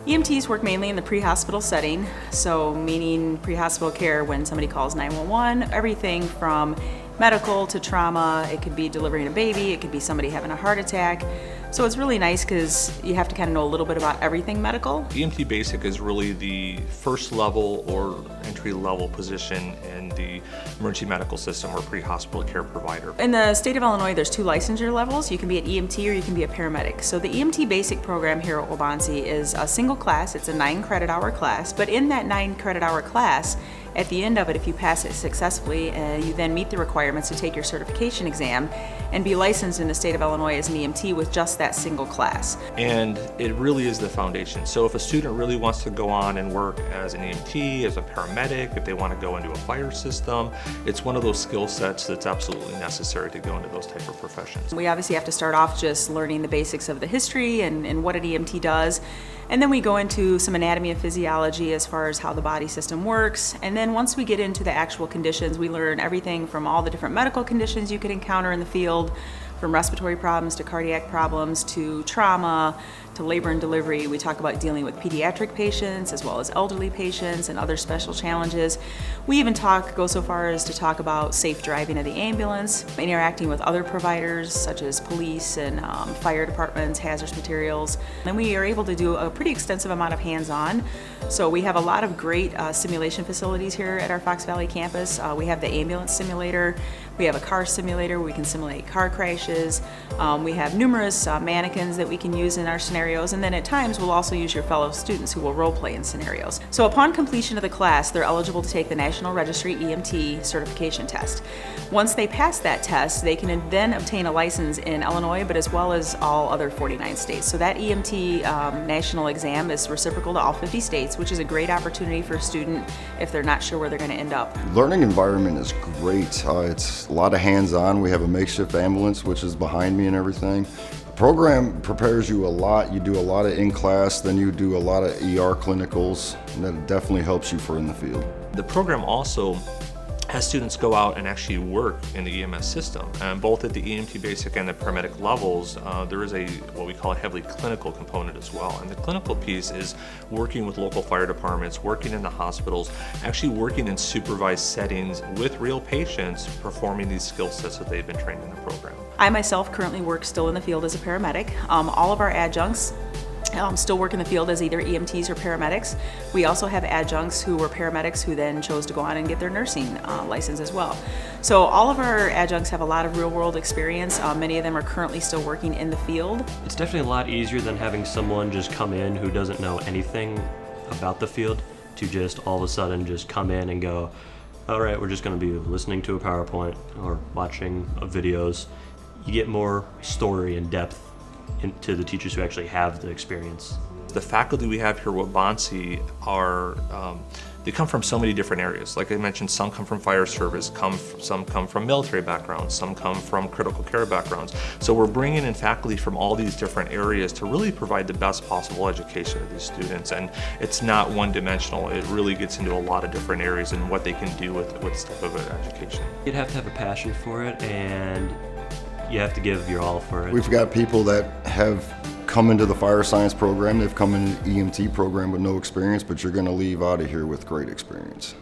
EMTs work mainly in the pre-hospital setting, so meaning pre-hospital care when somebody calls 911, everything from medical to trauma. It could be delivering a baby, it could be somebody having a heart attack. So it's really nice because you have to kind of know a little bit about everything medical. EMT Basic is really the first level or entry level position in the emergency medical system or pre-hospital care provider. In the state of Illinois, there's 2 licensure levels. You can be an EMT or you can be a paramedic. So the EMT Basic program here at Waubonsee is a single class. It's a 9 credit hour class, but in that 9 credit hour class, at the end of it, if you pass it successfully, you then meet the requirements to take your certification exam and be licensed in the state of Illinois as an EMT with just that single class. And it really is the foundation. So if a student really wants to go on and work as an EMT, as a paramedic, if they want to go into a fire system, it's one of those skill sets that's absolutely necessary to go into those type of professions. We obviously have to start off just learning the basics of the history and what an EMT does. And then we go into some anatomy and physiology as far as how the body system works. And then once we get into the actual conditions, we learn everything from all the different medical conditions you could encounter in the field, from respiratory problems to cardiac problems to trauma to labor and delivery. We talk about dealing with pediatric patients as well as elderly patients and other special challenges. We even go so far as to talk about safe driving of the ambulance, interacting with other providers such as police and fire departments, hazardous materials. And we are able to do a pretty extensive amount of hands-on. So we have a lot of great simulation facilities here at our Fox Valley campus. We have the ambulance simulator. We have a car simulator where we can simulate car crashes. We have numerous mannequins that we can use in our scenarios, and then at times we'll also use your fellow students who will role play in scenarios. So upon completion of the class, they're eligible to take the National Registry EMT certification test. Once they pass that test, they can then obtain a license in Illinois, but as well as all other 49 states. So that EMT national exam is reciprocal to all 50 states, which is a great opportunity for a student if they're not sure where they're going to end up. Learning environment is great. It's a lot of hands-on. We have a makeshift ambulance, which is behind me and everything. The program prepares you a lot. You do a lot of in-class, then you do a lot of ER clinicals, and that definitely helps you for in the field. The program also has students go out and actually work in the EMS system. Both at the EMT Basic and the paramedic levels, there is what we call a heavily clinical component as well. And the clinical piece is working with local fire departments, working in the hospitals, actually working in supervised settings with real patients, performing these skill sets that they've been trained in the program. I myself currently work still in the field as a paramedic. All of our adjuncts still work in the field as either EMTs or paramedics. We also have adjuncts who were paramedics who then chose to go on and get their nursing license as well. So all of our adjuncts have a lot of real-world experience. Many of them are currently still working in the field. It's definitely a lot easier than having someone just come in who doesn't know anything about the field to just all of a sudden just come in and go, all right, we're just going to be listening to a PowerPoint or watching videos. You get more story and depth to the teachers who actually have the experience. The faculty we have here at Waubonsee are, they come from so many different areas. Like I mentioned, some come from fire service, some come from military backgrounds, some come from critical care backgrounds. So we're bringing in faculty from all these different areas to really provide the best possible education to these students. And it's not one-dimensional. It really gets into a lot of different areas and what they can do with this type of education. You'd have to have a passion for it, and you have to give your all for it. We've got people that have come into the fire science program, they've come into the EMT program with no experience, but you're going to leave out of here with great experience.